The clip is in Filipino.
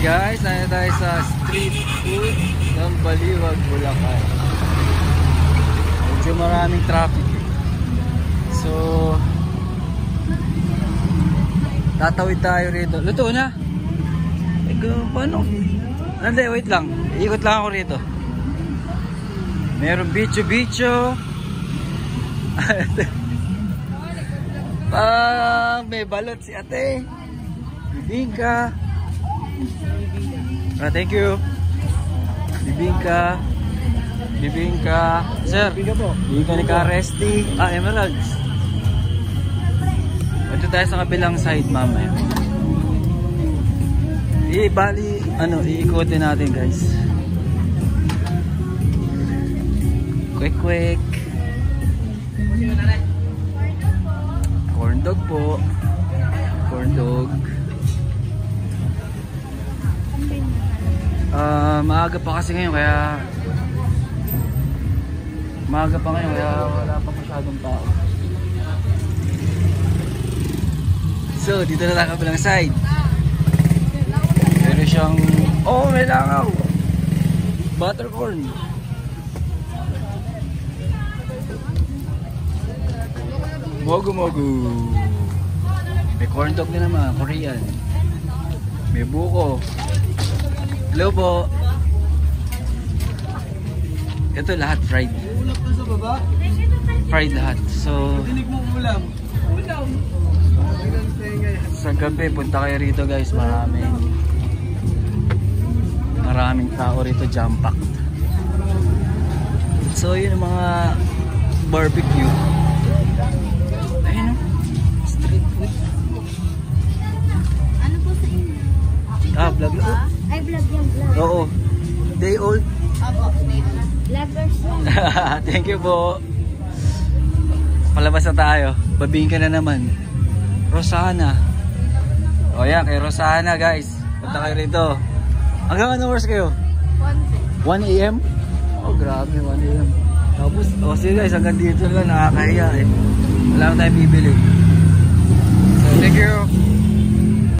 guys, nandito tayo sa street food ng Baliwag, Bulacan. Medyo maraming traffic eh. So tatawid tayo rito. Luto na? Paano? Hindi, wait lang. Ikot lang ako rito. Meron bicho-bicho. May balot si ate. Bibingka. Thank you. Bibingka. Bibingka. Sir, bibingka ni Karesti. Emeralds. Ito tayo sa kabilang side mamaya. Bali, iikutin natin guys. Quick. Corn dog po. Corn dog. Maaga pa kasi ngayon kaya wala pa masyadong tao. So, dito na lang kabilang side. Meron siyang, may langaw. Buttercorn. Mogu. May corn dog na naman, Korean. May buko. Hello po. Ito lahat fried. Ulap na sa baba? Fried lahat. So, tinig mo ulam. Sa gabi, punta kayo rito guys. Maraming tao rito, jam-packed. So, yun ang mga barbecue. Ayun o. Street food. Ano po sa inyo? Vlog lang. Ay, vlog yung vlog. Oo. Day old. Opo, vloggers lang. Thank you po. Palabas na tayo. Babing ka na naman. Rosana. O yan, kay Rosana guys. Punta kayo rito. Hanggang anong oras kayo? 1 AM? Oh grabe, 1 AM. Tapos, sige guys, hanggang dito lang nakakahiya eh. Wala na tayong bibili. So, thank you.